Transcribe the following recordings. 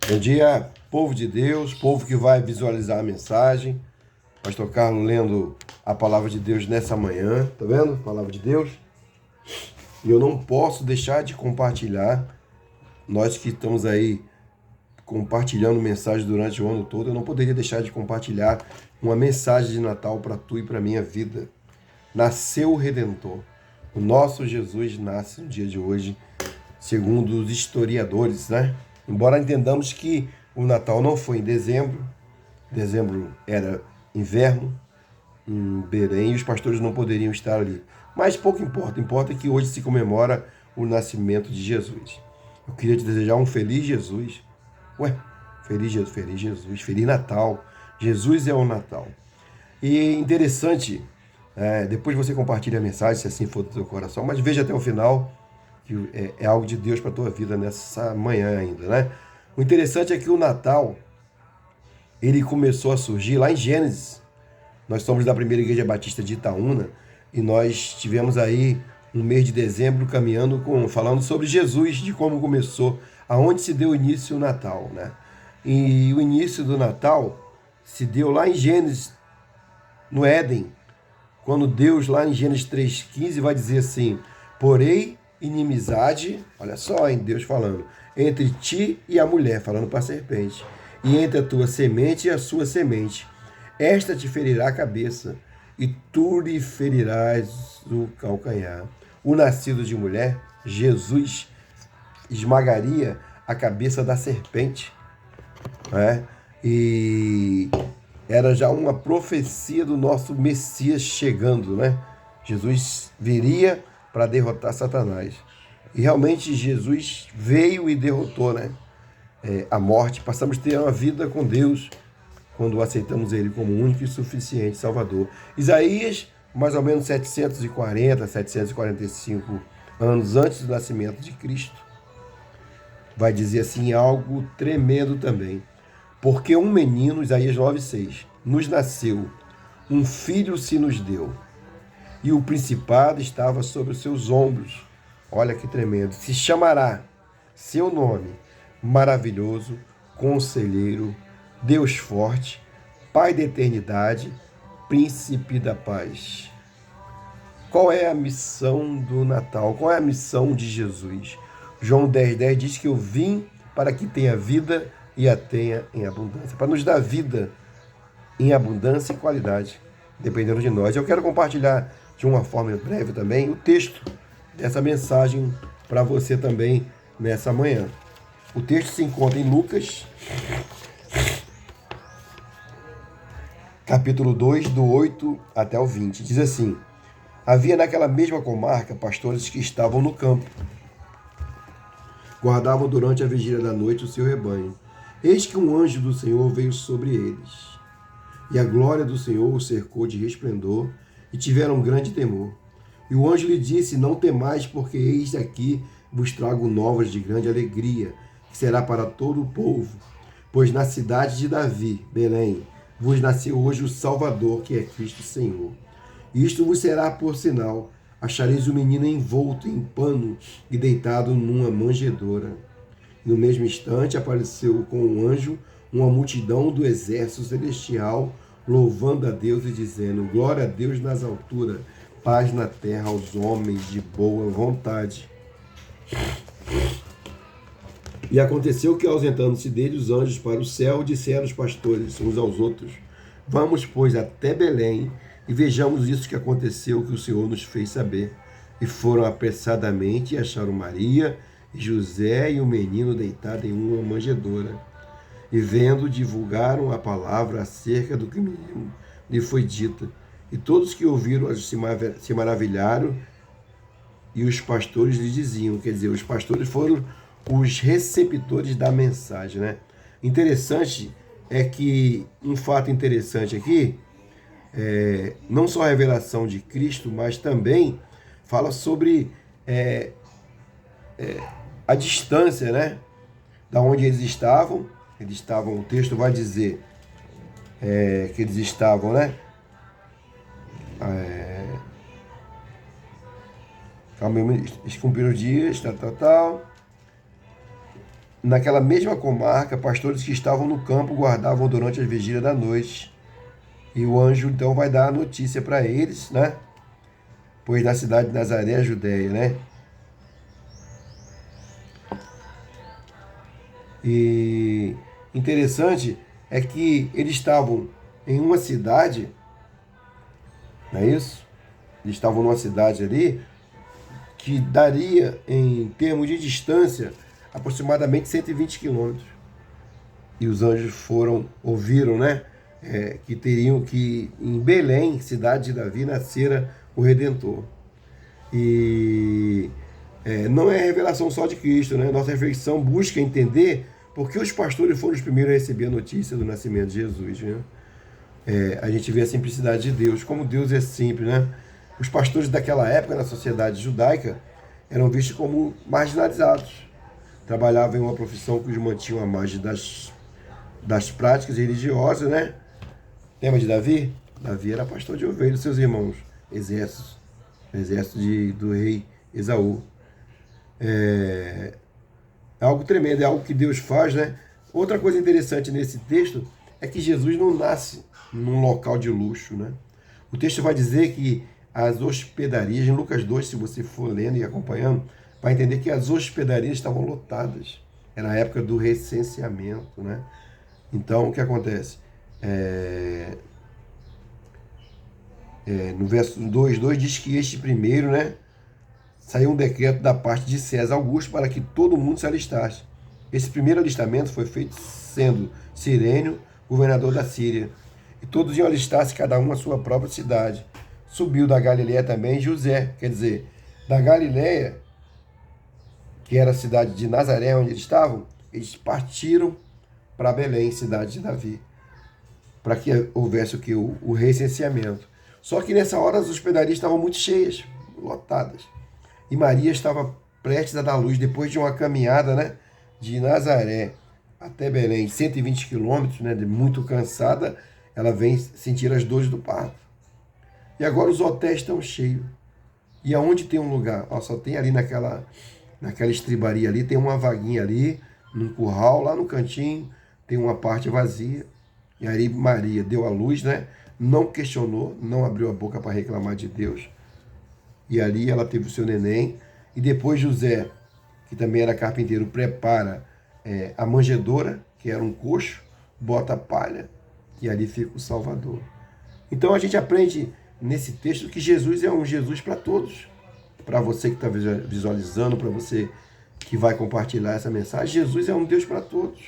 Bom dia, povo de Deus, povo que vai visualizar a mensagem. Pastor Carlos lendo a palavra de Deus nessa manhã, tá vendo? Palavra de Deus. E eu não posso deixar de compartilhar. Nós que estamos aí compartilhando mensagem durante o ano todo, eu não poderia deixar de compartilhar uma mensagem de Natal para tu e para minha vida. Nasceu o Redentor. O nosso Jesus nasce no dia de hoje, segundo os historiadores, né? Embora entendamos que o Natal não foi em dezembro era inverno em Belém e os pastores não poderiam estar ali. Mas pouco importa, importa que hoje se comemora o nascimento de Jesus. Eu queria te desejar um feliz Jesus. Ué, feliz Jesus, feliz Natal. Jesus é o Natal. E interessante, depois você compartilha a mensagem, se assim for do teu coração, mas veja até o final, que é algo de Deus para a tua vida nessa manhã ainda, né? O interessante é que o Natal, ele começou a surgir lá em Gênesis. Nós somos da primeira igreja batista de Itaúna e nós tivemos aí um mês de dezembro caminhando falando sobre Jesus, de como começou, aonde se deu início o Natal, né? E o início do Natal se deu lá em Gênesis, no Éden, quando Deus, lá em Gênesis 3,15, vai dizer assim: porém, inimizade, olha só, hein, Deus falando, entre ti e a mulher, falando para a serpente, e entre a tua semente e a sua semente. Esta te ferirá a cabeça, e tu lhe ferirás o calcanhar. O nascido de mulher, Jesus, esmagaria a cabeça da serpente, né? E era já uma profecia do nosso Messias chegando, né? Jesus viria para derrotar Satanás. E realmente Jesus veio e derrotou, né? A morte. Passamos a ter uma vida com Deus quando aceitamos Ele como único e suficiente Salvador. Isaías, mais ou menos 740, 745 anos antes do nascimento de Cristo, vai dizer assim algo tremendo também. Porque um menino, Isaías 9,6, nos nasceu, um filho se nos deu, e o principado estava sobre os seus ombros. Olha que tremendo. Se chamará seu nome, maravilhoso, conselheiro, Deus forte, Pai da eternidade, príncipe da paz. Qual é a missão do Natal? Qual é a missão de Jesus? João 10,10 diz que eu vim para que tenha vida e a tenha em abundância. Para nos dar vida em abundância e qualidade, dependendo de nós. Eu quero compartilhar de uma forma breve também o texto dessa mensagem para você também nessa manhã. O texto se encontra em Lucas, capítulo 2, do 8 até o 20. Diz assim: havia naquela mesma comarca pastores que estavam no campo, guardavam durante a vigília da noite o seu rebanho. Eis que um anjo do Senhor veio sobre eles, e a glória do Senhor o cercou de resplendor, e tiveram grande temor. E o anjo lhe disse: não temais, porque eis aqui vos trago novas de grande alegria, que será para todo o povo. Pois na cidade de Davi, Belém, vos nasceu hoje o Salvador, que é Cristo Senhor. Isto vos será por sinal: achareis o menino envolto em pano e deitado numa manjedoura. No mesmo instante apareceu com o anjo uma multidão do exército celestial, louvando a Deus e dizendo: glória a Deus nas alturas, paz na terra aos homens de boa vontade. E aconteceu que, ausentando-se dele os anjos para o céu, disseram os pastores uns aos outros: vamos, pois, até Belém e vejamos isso que aconteceu, que o Senhor nos fez saber. E foram apressadamente e acharam Maria e José e o menino deitado em uma manjedoura. E vendo, divulgaram a palavra acerca do que o menino lhe foi dita. E todos que ouviram se maravilharam, e os pastores lhe diziam, quer dizer, os pastores foram os receptores da mensagem, né? Interessante é que, um fato interessante aqui, não só a revelação de Cristo, mas também fala sobre a distância, né? Da onde eles estavam. O texto vai dizer que eles estavam, né? Calma aí, eles cumpriram os dias, tal. naquela mesma comarca, pastores que estavam no campo guardavam durante a vigília da noite. E o anjo então vai dar a notícia para eles, né? Pois na cidade de Nazaré, a Judéia, né? E interessante é que eles estavam em uma cidade, não é isso? Eles estavam numa cidade ali que daria, em termos de distância, aproximadamente 120 quilômetros. E os anjos ouviram, né? Que teriam que, em Belém, cidade de Davi, nascera o Redentor. E não é revelação só de Cristo, né? Nossa reflexão busca entender por que os pastores foram os primeiros a receber a notícia do nascimento de Jesus, né? A gente vê a simplicidade de Deus, como Deus é simples, né? Os pastores daquela época, na sociedade judaica, eram vistos como marginalizados. Trabalhavam em uma profissão que os mantinham à margem das práticas religiosas, né? Lembra de Davi? Davi era pastor de ovelhas, seus irmãos, exército do rei Esaú. É algo tremendo, é algo que Deus faz, né? Outra coisa interessante nesse texto é que Jesus não nasce num local de luxo, né? O texto vai dizer que as hospedarias, em Lucas 2, se você for lendo e acompanhando, vai entender que as hospedarias estavam lotadas. Era a época do recenseamento, né? Então, o que acontece? No verso 2 diz que este primeiro, né? Saiu um decreto da parte de César Augusto para que todo mundo se alistasse. Esse primeiro alistamento foi feito sendo Cirênio, governador da Síria. E todos iam alistar-se, cada um à sua própria cidade. Subiu da Galiléia também José, quer dizer, da Galiléia, que era a cidade de Nazaré, onde eles estavam, eles partiram para Belém, cidade de Davi, para que houvesse o recenseamento. Só que nessa hora as hospedarias estavam muito cheias, lotadas. E Maria estava prestes a dar luz, depois de uma caminhada, né, de Nazaré até Belém, 120 quilômetros, né, muito cansada, ela vem sentir as dores do parto. E agora os hotéis estão cheios. E aonde tem um lugar? Só tem ali naquela estribaria ali, tem uma vaguinha ali, num curral, lá no cantinho, tem uma parte vazia. E aí Maria deu a luz, né? Não questionou, não abriu a boca para reclamar de Deus. E ali ela teve o seu neném. E depois José, que também era carpinteiro, prepara a manjedoura, que era um coxo, bota a palha, e ali fica o Salvador. Então a gente aprende nesse texto que Jesus é um Jesus para todos. Para você que está visualizando, para você que vai compartilhar essa mensagem, Jesus é um Deus para todos,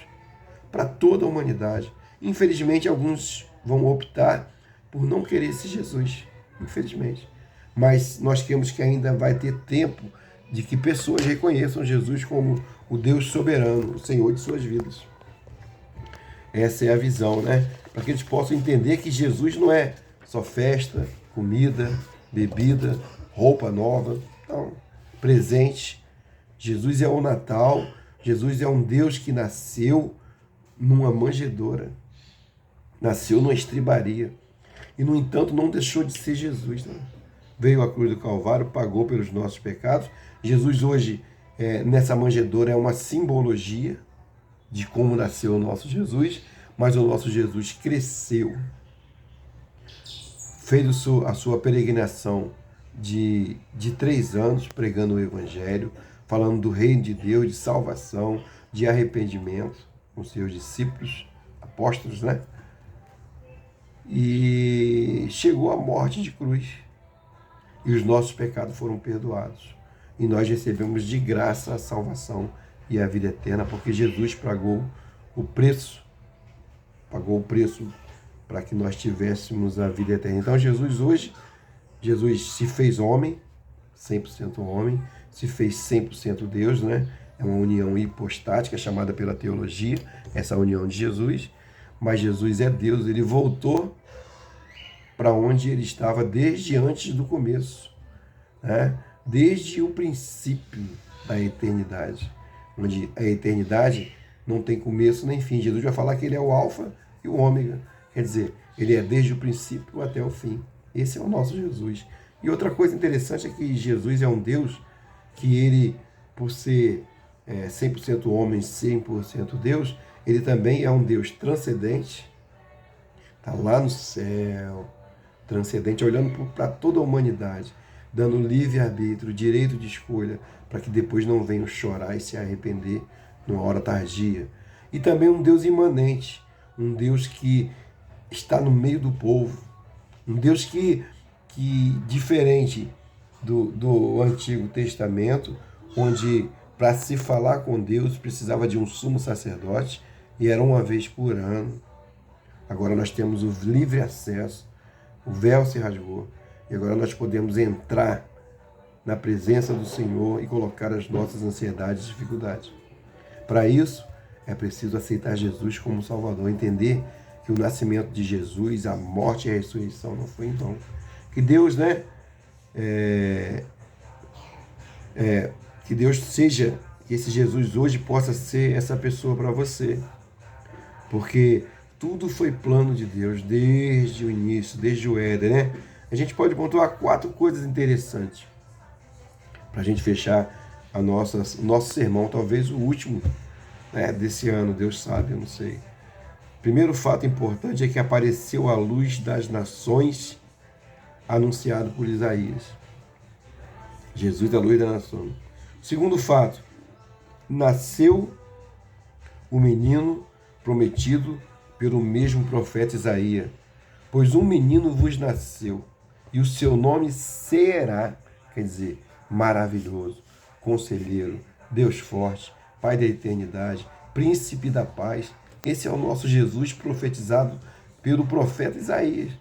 para toda a humanidade. Infelizmente, alguns vão optar por não querer esse Jesus, infelizmente. Mas nós cremos que ainda vai ter tempo de que pessoas reconheçam Jesus como o Deus soberano, o Senhor de suas vidas. Essa é a visão, né? Para que eles possam entender que Jesus não é só festa, comida, bebida, roupa nova, não, presente. Jesus é o Natal, Jesus é um Deus que nasceu numa manjedoura, nasceu numa estribaria, e no entanto não deixou de ser Jesus, né? Veio à cruz do Calvário, pagou pelos nossos pecados. Jesus hoje, nessa manjedoura, é uma simbologia de como nasceu o nosso Jesus, mas o nosso Jesus cresceu, fez a sua peregrinação de 3 anos pregando o Evangelho, falando do reino de Deus, de salvação, de arrependimento com seus discípulos, apóstolos, né? E chegou à morte de cruz. E os nossos pecados foram perdoados. E nós recebemos de graça a salvação e a vida eterna, porque Jesus pagou o preço para que nós tivéssemos a vida eterna. Então Jesus se fez homem, 100% homem, se fez 100% Deus, né? É uma união hipostática, chamada pela teologia, essa união de Jesus. Mas Jesus é Deus, ele voltou para onde ele estava desde antes do começo, né? Desde o princípio da eternidade, onde a eternidade não tem começo nem fim. Jesus vai falar que ele é o alfa e o ômega, quer dizer, ele é desde o princípio até o fim. Esse é o nosso Jesus. E outra coisa interessante é que Jesus é um Deus que ele, por ser 100% homem, 100% Deus, ele também é um Deus transcendente, está lá no céu, transcendente, olhando para toda a humanidade, dando livre-arbítrio, direito de escolha, para que depois não venham chorar e se arrepender numa hora tardia. E também um Deus imanente, um Deus que está no meio do povo, um Deus que diferente do Antigo Testamento, onde para se falar com Deus precisava de um sumo sacerdote e era uma vez por ano. Agora nós temos o livre acesso, o véu se rasgou e agora nós podemos entrar na presença do Senhor e colocar as nossas ansiedades e dificuldades. Para isso, é preciso aceitar Jesus como Salvador, entender que o nascimento de Jesus, a morte e a ressurreição não foi em vão. Que Deus, que Deus seja, que esse Jesus hoje possa ser essa pessoa para você. Porque tudo foi plano de Deus desde o início, desde o Éden, né? A gente pode pontuar 4 coisas interessantes para a gente fechar o nosso sermão, talvez o último desse ano, Deus sabe, eu não sei. Primeiro fato importante é que apareceu a luz das nações, anunciado por Isaías. Jesus é a luz da nação. Segundo fato, nasceu o menino prometido pelo mesmo profeta Isaías. Pois um menino vos nasceu, e o seu nome será, quer dizer, maravilhoso, conselheiro, Deus forte, Pai da eternidade, príncipe da paz. Esse é o nosso Jesus profetizado pelo profeta Isaías.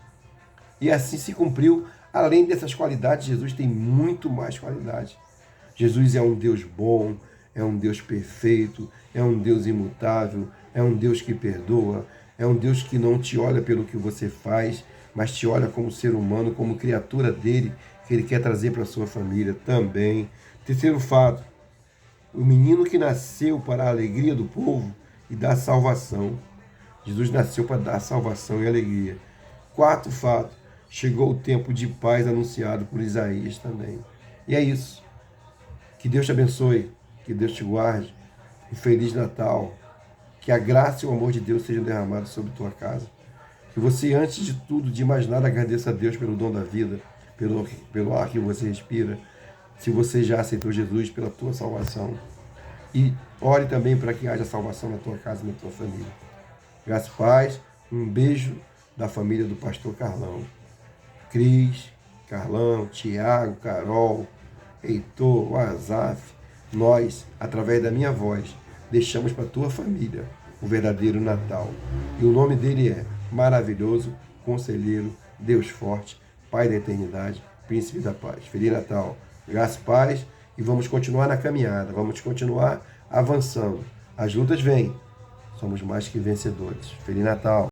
E assim se cumpriu. Além dessas qualidades, Jesus tem muito mais qualidade. Jesus é um Deus bom, é um Deus perfeito, é um Deus imutável, é um Deus que perdoa, é um Deus que não te olha pelo que você faz, mas te olha como ser humano, como criatura dele, que ele quer trazer para a sua família também. Terceiro fato, o menino que nasceu para a alegria do povo e dar salvação. Jesus nasceu para dar salvação e alegria. Quarto fato, chegou o tempo de paz anunciado por Isaías também. E é isso. Que Deus te abençoe, que Deus te guarde. Um Feliz Natal. Que a graça e o amor de Deus sejam derramados sobre tua casa. Que você, antes de tudo, de mais nada, agradeça a Deus pelo dom da vida, pelo ar que você respira. Se você já aceitou Jesus, pela tua salvação. E ore também para que haja salvação na tua casa e na tua família. Graça e paz. Um beijo da família do pastor Carlão. Cris, Carlão, Tiago, Carol, Heitor, Azaf, nós, através da minha voz, deixamos para a tua família o verdadeiro Natal. E o nome dele é Maravilhoso, Conselheiro, Deus Forte, Pai da Eternidade, Príncipe da Paz. Feliz Natal, graça e paz, e vamos continuar na caminhada, vamos continuar avançando. As lutas vêm, somos mais que vencedores. Feliz Natal!